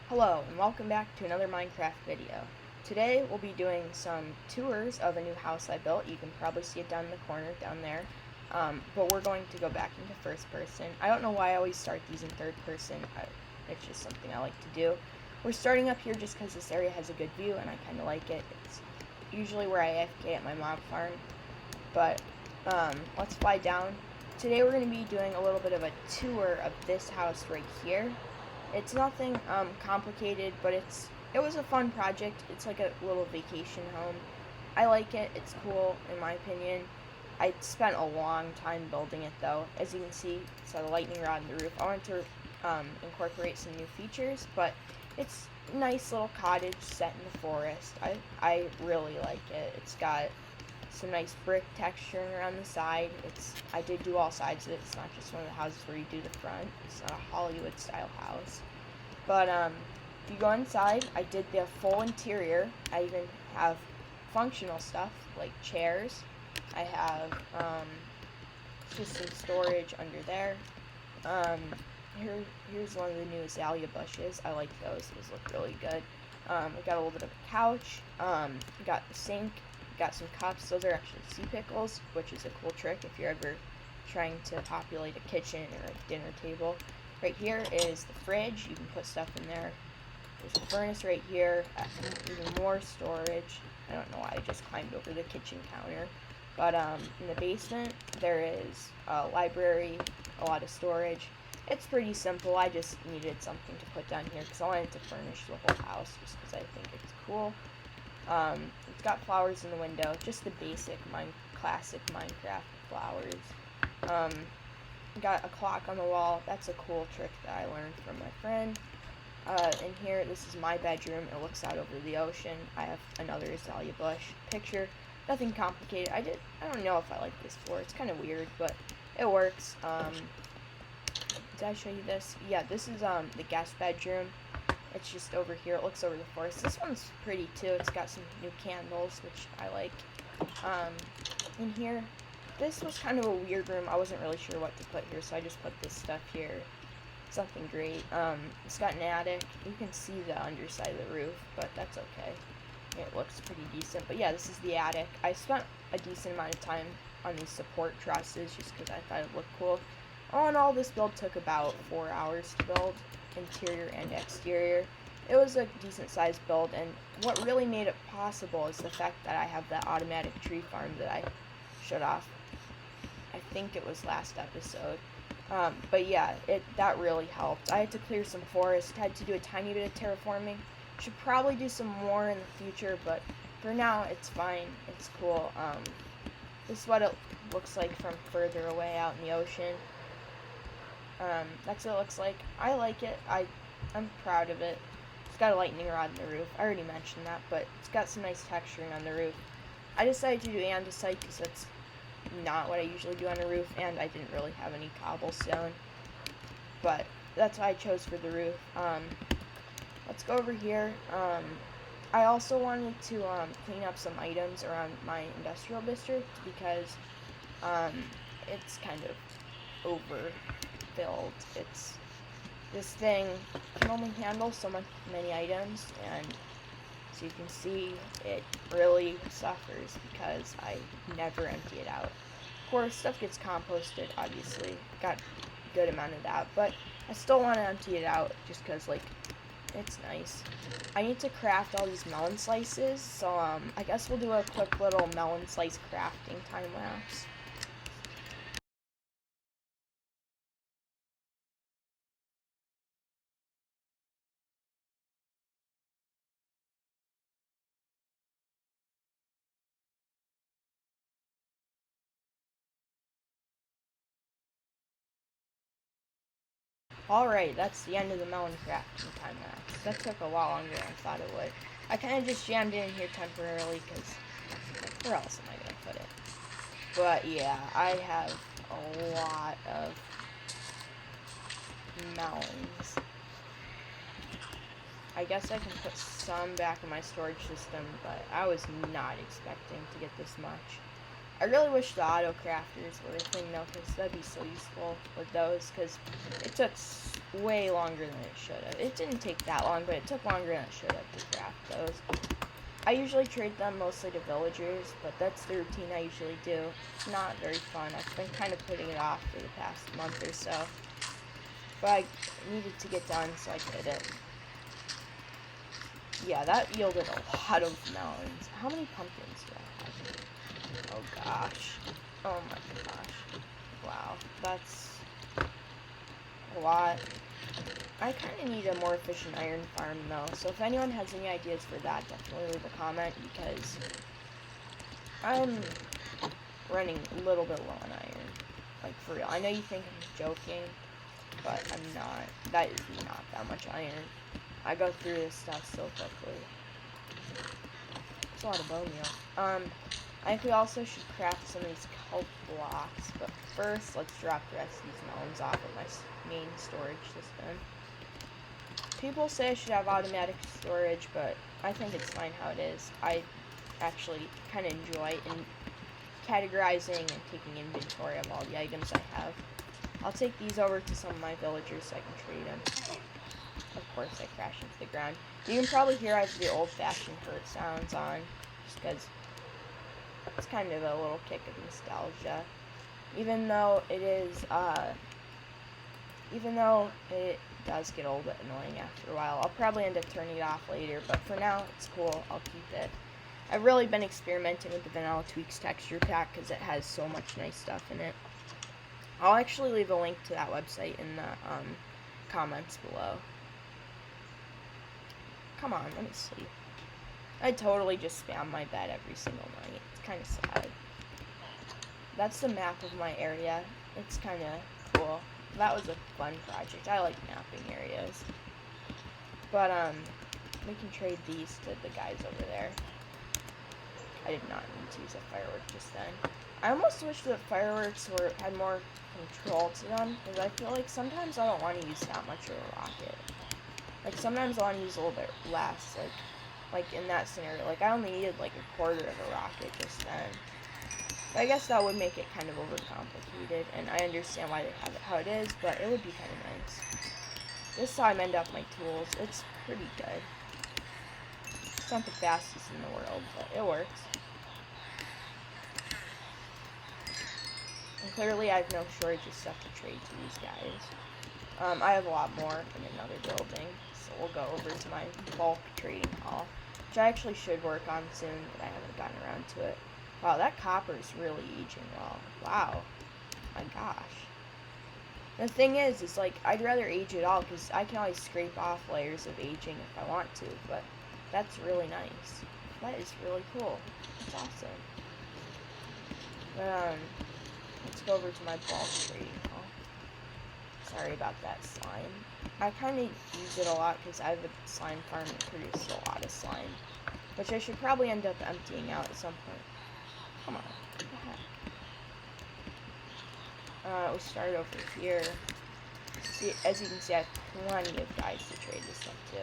Hello and welcome back to another Minecraft video. Today we'll be doing some tours of a new house I built. You can probably see it down in the corner down there. But we're going to go back into first person. I don't know why I always start these in third person. It's just something I like to do. We're starting up here just because this area has a good view and I kind of like it. It's usually where I AFK at my mob farm. But let's fly down. Today we're going to be doing a little bit of a tour of this house right here. It's nothing complicated, but it was a fun project. It's like a little vacation home. I like it. It's cool in my opinion. I spent a long time building it though. As you can see, it's a lightning rod in the roof. I wanted to incorporate some new features, but it's a nice little cottage set in the forest. I really like it. It's got some nice brick texturing around the side. I did do all sides of it. It's not just one of the houses where you do the front. It's not a Hollywood style house. But if you go inside, I did the full interior. I even have functional stuff like chairs. I have just some storage under there. Um, here's one of the new azalea bushes. I like those. Those look really good. We got a little bit of a couch. Got the sink. Got some cups. Those are actually sea pickles, which is a cool trick if you're ever trying to populate a kitchen or a dinner table. Right here is the fridge. You can put stuff in there. There's a furnace right here. Even more storage. I don't know why I just climbed over the kitchen counter. But in the basement, there is a library, a lot of storage. It's pretty simple. I just needed something to put down here because I wanted to furnish the whole house just because I think it's cool. It's got flowers in the window, just the basic classic Minecraft flowers. Got a clock on the wall. That's a cool trick that I learned from my friend. In here, this is my bedroom. It looks out over the ocean. I have another azalea bush picture. Nothing complicated. I don't know if I like this floor. It's kind of weird, but it works. Did I show you this? Yeah, this is the guest bedroom. It's just over here. It looks over the forest. This one's pretty too. It's got some new candles, which I like. In here, this was kind of a weird room. I wasn't really sure what to put here, so I just put this stuff here. Something great. It's got an attic. You can see the underside of the roof, but that's okay. It looks pretty decent. But yeah, this is the attic. I spent a decent amount of time on these support trusses just because I thought it looked cool. All in all, this build took about 4 hours to build, interior and exterior. It was a decent sized build, and what really made it possible is the fact that I have that automatic tree farm that I shut off. I think it was last episode. But yeah, that really helped. I had to clear some forest, had to do a tiny bit of terraforming. Should probably do some more in the future, but for now it's fine. It's cool. This is what it looks like from further away out in the ocean. That's what it looks like. I like it. I'm proud of it. It's got a lightning rod in the roof. I already mentioned that, but it's got some nice texturing on the roof. I decided to do andesite because that's not what I usually do on a roof, and I didn't really have any cobblestone. But that's what I chose for the roof. Let's go over here. I also wanted to clean up some items around my industrial district because it's kind of overfilled. This thing can only handle so many items, and as you can see, it really suffers because I never empty it out. Of course, stuff gets composted, obviously. Got a good amount of that, but I still want to empty it out just because, like, it's nice. I need to craft all these melon slices, so I guess we'll do a quick little melon slice crafting time lapse. Alright, that's the end of the melon crafting time lapse. That took a lot longer than I thought it would. I kind of just jammed in here temporarily because where else am I going to put it? But yeah, I have a lot of melons. I guess I can put some back in my storage system, but I was not expecting to get this much. I really wish the auto crafters were a thing though, because that'd be so useful with those, because it took way longer than it should have. It didn't take that long, but it took longer than it should have to craft those. I usually trade them mostly to villagers, but that's the routine I usually do. It's not very fun. I've been kind of putting it off for the past month or so. But I needed to get done, so I did it. Yeah, that yielded a lot of melons. How many pumpkins do I have? Oh gosh. Oh my gosh. Wow, that's a lot. I kind of need a more efficient iron farm though, so if anyone has any ideas for that, definitely leave a comment, because I'm running a little bit low on iron. Like, for real. I know you think I'm joking, but I'm not. That is not that much iron. I go through this stuff so quickly. It's a lot of bone meal. I think we also should craft some of these kelp blocks, but first, let's drop the rest of these melons off of my main storage system. People say I should have automatic storage, but I think it's fine how it is. I actually kind of enjoy categorizing and taking inventory of all the items I have. I'll take these over to some of my villagers so I can trade them. Of course, I crash into the ground. You can probably hear I have the old-fashioned hurt sounds on, just because it's kind of a little kick of nostalgia. Even though it does get a little bit annoying after a while. I'll probably end up turning it off later, but for now, it's cool. I'll keep it. I've really been experimenting with the Vanilla Tweaks texture pack because it has so much nice stuff in it. I'll actually leave a link to that website in the comments below. Come on, let me sleep. I totally just spam my bed every single night. It's kind of sad. That's the map of my area. It's kind of cool. That was a fun project. I like mapping areas. But, we can trade these to the guys over there. I did not need to use a firework just then. I almost wish that fireworks had more control to them, because I feel like sometimes I don't want to use that much of a rocket. Like, sometimes I want to use a little bit less, like in that scenario. Like, I only needed, like, a quarter of a rocket just then. But I guess that would make it kind of overcomplicated, and I understand why they have it how it is, but it would be kind of nice. This is how I mend up my tools. It's pretty good. It's not the fastest in the world, but it works. And clearly I have no shortage of stuff to trade to these guys. I have a lot more in another building, so we'll go over to my bulk trading hall, which I actually should work on soon, but I haven't gotten around to it. Wow, that copper is really aging well. Wow. My gosh. The thing is like, I'd rather age it all, because I can always scrape off layers of aging if I want to, but that's really nice. That is really cool. That's awesome. But, let's go over to my bulk trading hall. Sorry about that slime. I kind of use it a lot because I have a slime farm that produces a lot of slime, which I should probably end up emptying out at some point. Come on. What the heck? We start over here. See, as you can see, I have plenty of guys to trade this stuff to.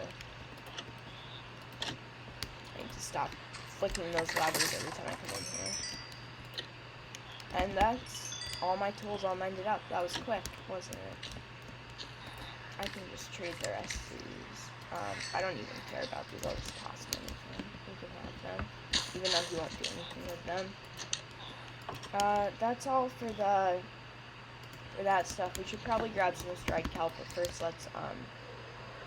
I need to stop flicking those levers every time I come in here. And that's all my tools all mended up. That was quick, wasn't it? I can just trade the rest of these. I don't even care about these. I'll just toss them anything. You can have them, even though you won't do anything with them. That's all for that stuff. We should probably grab some of this dried kelp, but first let's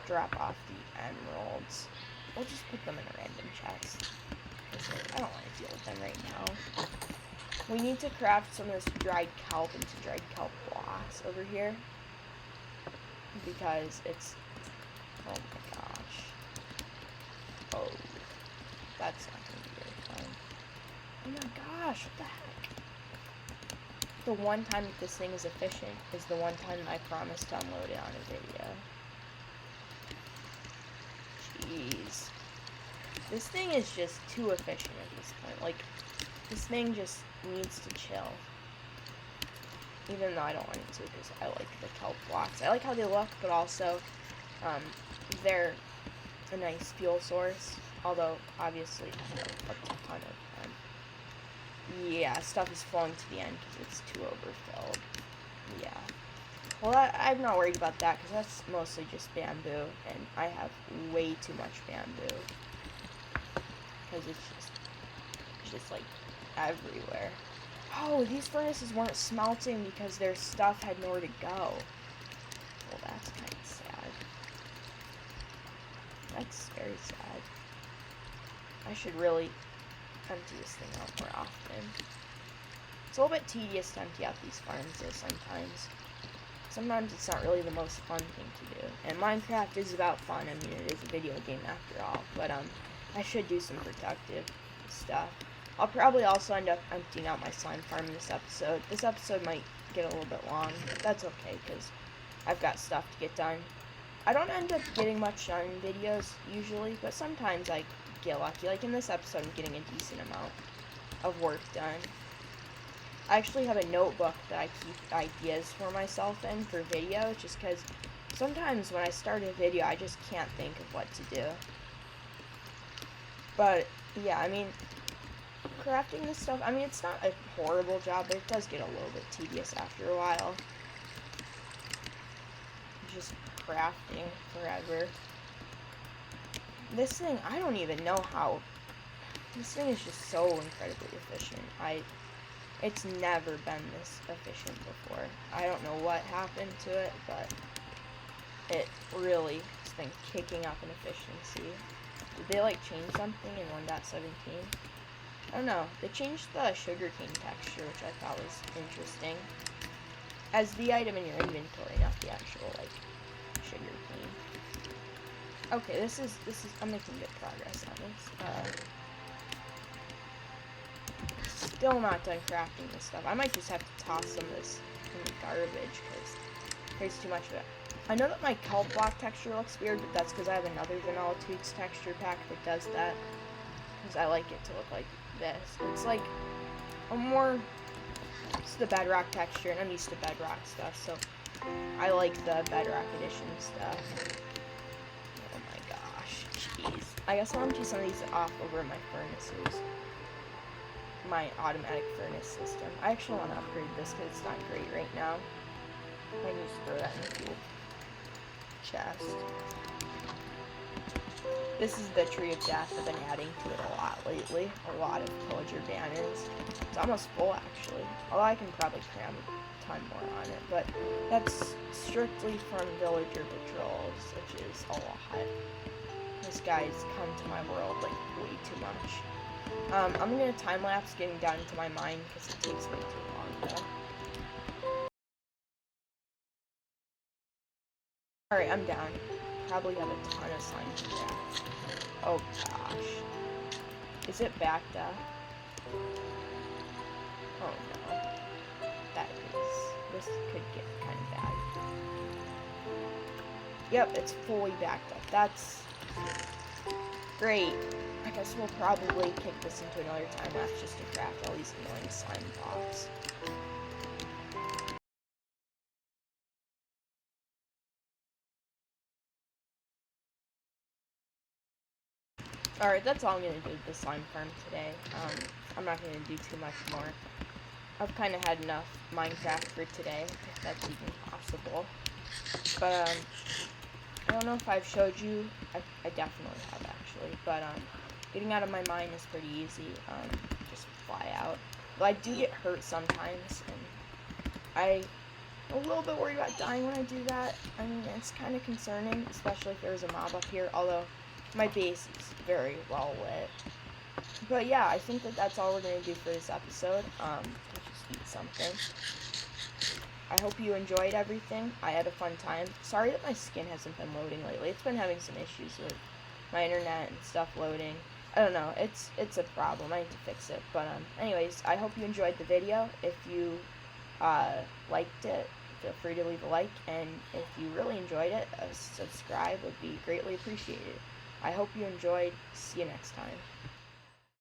drop off the emeralds. We'll just put them in a random chest. I don't want to deal with them right now. We need to craft some of this dried kelp into dried kelp blocks over here, because it's, oh my gosh. Oh, that's not going to be very fun. Oh my gosh, what the heck? The one time that this thing is efficient is the one time I promised to unload it on a video. Jeez. This thing is just too efficient at this point. Like, this thing just needs to chill. Even though I don't want it to, because I like the kelp blocks. I like how they look, but also, they're a nice fuel source. Although, obviously, I have a ton of them. Yeah, stuff is falling to the end because it's too overfilled. Yeah. Well, I'm not worried about that because that's mostly just bamboo, and I have way too much bamboo because it's just like everywhere. Oh, these furnaces weren't smelting because their stuff had nowhere to go. Well, that's kind of sad. That's very sad. I should really empty this thing out more often. It's a little bit tedious to empty out these furnaces sometimes. Sometimes it's not really the most fun thing to do. And Minecraft is about fun. I mean, it is a video game after all. But I should do some productive stuff. I'll probably also end up emptying out my slime farm in this episode. This episode might get a little bit long, but that's okay because I've got stuff to get done. I don't end up getting much done in videos usually, but sometimes I get lucky. Like in this episode, I'm getting a decent amount of work done. I actually have a notebook that I keep ideas for myself in for video, just because sometimes when I start a video, I just can't think of what to do. But yeah, I mean, crafting this stuff, I mean, it's not a horrible job, but it does get a little bit tedious after a while. Just crafting forever. This thing, I don't even know how. This thing is just so incredibly efficient. It's never been this efficient before. I don't know what happened to it, but it really has been kicking up in efficiency. Did they like change something in 1.17? I don't know. They changed the sugarcane texture, which I thought was interesting. As the item in your inventory, not the actual like sugarcane. Okay, this is I'm making good progress on this. Still not done crafting this stuff. I might just have to toss some of this in the garbage because there's too much of it. I know that my kelp block texture looks weird, but that's because I have another Vanilla Tweaks texture pack that does that. Because I like it to look like this. It's like a more, it's the bedrock texture, and I'm used to bedrock stuff, so I like the bedrock edition stuff. Oh my gosh, jeez. I guess I'll empty some of these off over my furnaces. My automatic furnace system. I actually want to upgrade this because it's not great right now. I need to throw that in the fuel chest. This is the Tree of Death. I've been adding to it a lot lately. A lot of pillager banners. It's almost full actually. Although I can probably cram a ton more on it. But that's strictly from villager patrols, which is a lot. These guys come to my world like way too much. I'm gonna time lapse getting down into my mine because it takes way too long though. Alright, I'm down. Probably have a ton of slime to grab. Oh gosh. Is it backed up? Oh no. This could get kind of bad. Yep, it's fully backed up. That's great. I guess we'll probably kick this into another time lapse just to craft all these annoying slime blocks. Alright, that's all I'm going to do with the slime farm today. I'm not going to do too much more. I've kind of had enough Minecraft for today, if that's even possible. But, I don't know if I've showed you. I definitely have, actually. But, getting out of my mine is pretty easy. Just fly out. But I do get hurt sometimes, and I'm a little bit worried about dying when I do that. I mean, it's kind of concerning, especially if there's a mob up here, although my base is very well lit. But yeah, I think that that's all we're going to do for this episode. Let's just eat something. I hope you enjoyed everything. I had a fun time. Sorry that my skin hasn't been loading lately. It's been having some issues with my internet and stuff loading. I don't know. It's a problem. I need to fix it. But anyways, I hope you enjoyed the video. If you liked it, feel free to leave a like. And if you really enjoyed it, a subscribe would be greatly appreciated. I hope you enjoyed. See you next time.